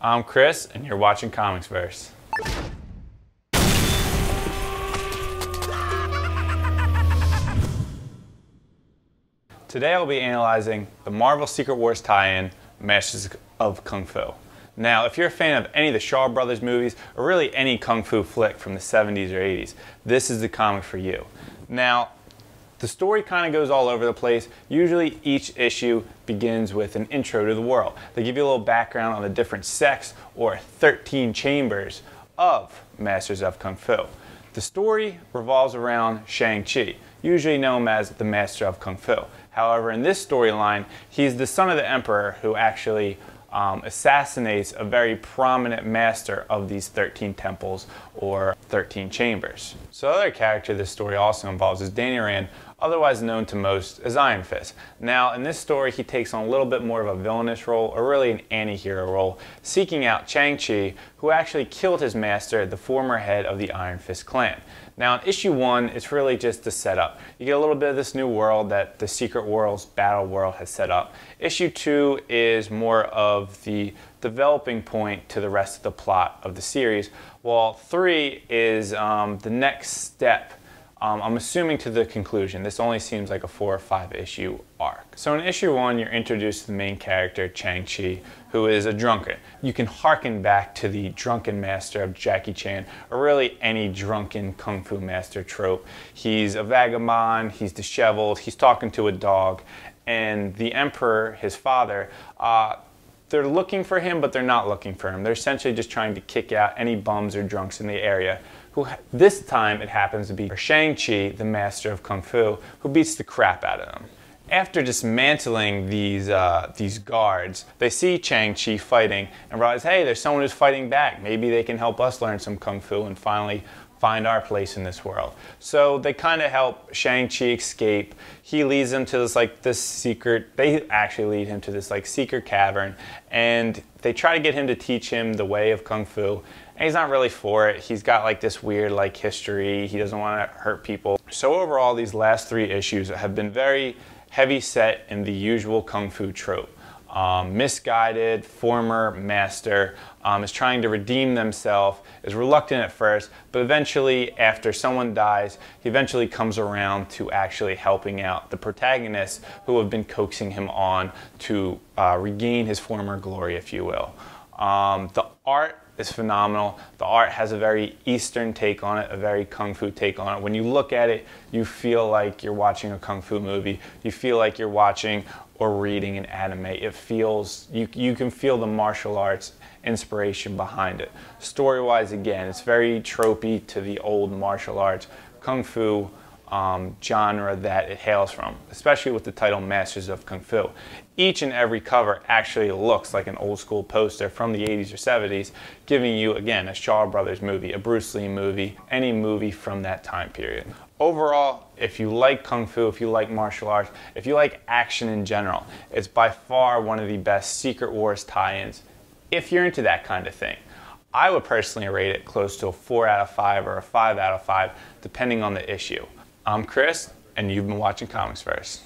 I'm Chris, and you're watching ComicsVerse. Today I'll be analyzing the Marvel Secret Wars tie-in, Masters of Kung Fu. Now, if you're a fan of any of the Shaw Brothers movies, or really any Kung Fu flick from the 70s or 80s, this is the comic for you. Now, the story kind of goes all over the place. Usually each issue begins with an intro to the world. They give you a little background on the different sects or 13 chambers of Masters of Kung Fu. The story revolves around Shang-Chi, usually known as the Master of Kung Fu. However, in this storyline, he's the son of the Emperor who actually assassinates a very prominent master of these 13 temples or 13 chambers. So the other character this story also involves is Danny Rand, otherwise known to most as Iron Fist. Now in this story he takes on a little bit more of a villainous role, or really an anti-hero role, seeking out Shang-Chi, who actually killed his master, the former head of the Iron Fist clan. Now in issue 1, it's really just the setup. You get a little bit of this new world that the Secret Worlds battle world has set up. Issue 2 is more of the developing point to the rest of the plot of the series, while 3 is the next step, I'm assuming, to the conclusion. This only seems like a 4 or 5 issue arc. So in issue 1, you're introduced to the main character, Shang-Chi, who is a drunkard. You can harken back to the drunken master of Jackie Chan, or really any drunken kung fu master trope. He's a vagabond, he's disheveled, he's talking to a dog, and the Emperor, his father, they're looking for him, but they're not looking for him. They're essentially just trying to kick out any bums or drunks in the area, who this time it happens to be Shang-Chi, the Master of Kung Fu, who beats the crap out of them. After dismantling these guards, they see Shang-Chi fighting and realize, hey, there's someone who's fighting back. Maybe they can help us learn some Kung Fu and finally find our place in this world. So they kind of help Shang-Chi escape. He leads them to this secret, they actually lead him to this secret cavern, and they try to get him to teach him the way of Kung Fu. And he's not really for it. He's got this weird history. He doesn't want to hurt people. So overall, these last 3 issues have been very heavy set in the usual Kung Fu trope. Misguided, former master is trying to redeem themselves, is reluctant at first, but eventually, after someone dies, he eventually comes around to actually helping out the protagonists who have been coaxing him on to regain his former glory, if you will. The art is phenomenal. The art has a very Eastern take on it, a very Kung Fu take on it. When you look at it, you feel like you're watching a Kung Fu movie. You feel like you're watching or reading an anime. It feels, you can feel the martial arts inspiration behind it. Story-wise, again, it's very tropey to the old martial arts Kung Fu genre that it hails from, especially with the title Masters of Kung Fu. Each and every cover actually looks like an old school poster from the 80s or 70s, giving you, again, a Shaw Brothers movie, a Bruce Lee movie, any movie from that time period. Overall, if you like Kung Fu, if you like martial arts, if you like action in general, it's by far one of the best Secret Wars tie-ins, if you're into that kind of thing. I would personally rate it close to a 4 out of 5 or a 5 out of 5, depending on the issue. I'm Chris, and you've been watching ComicsVerse.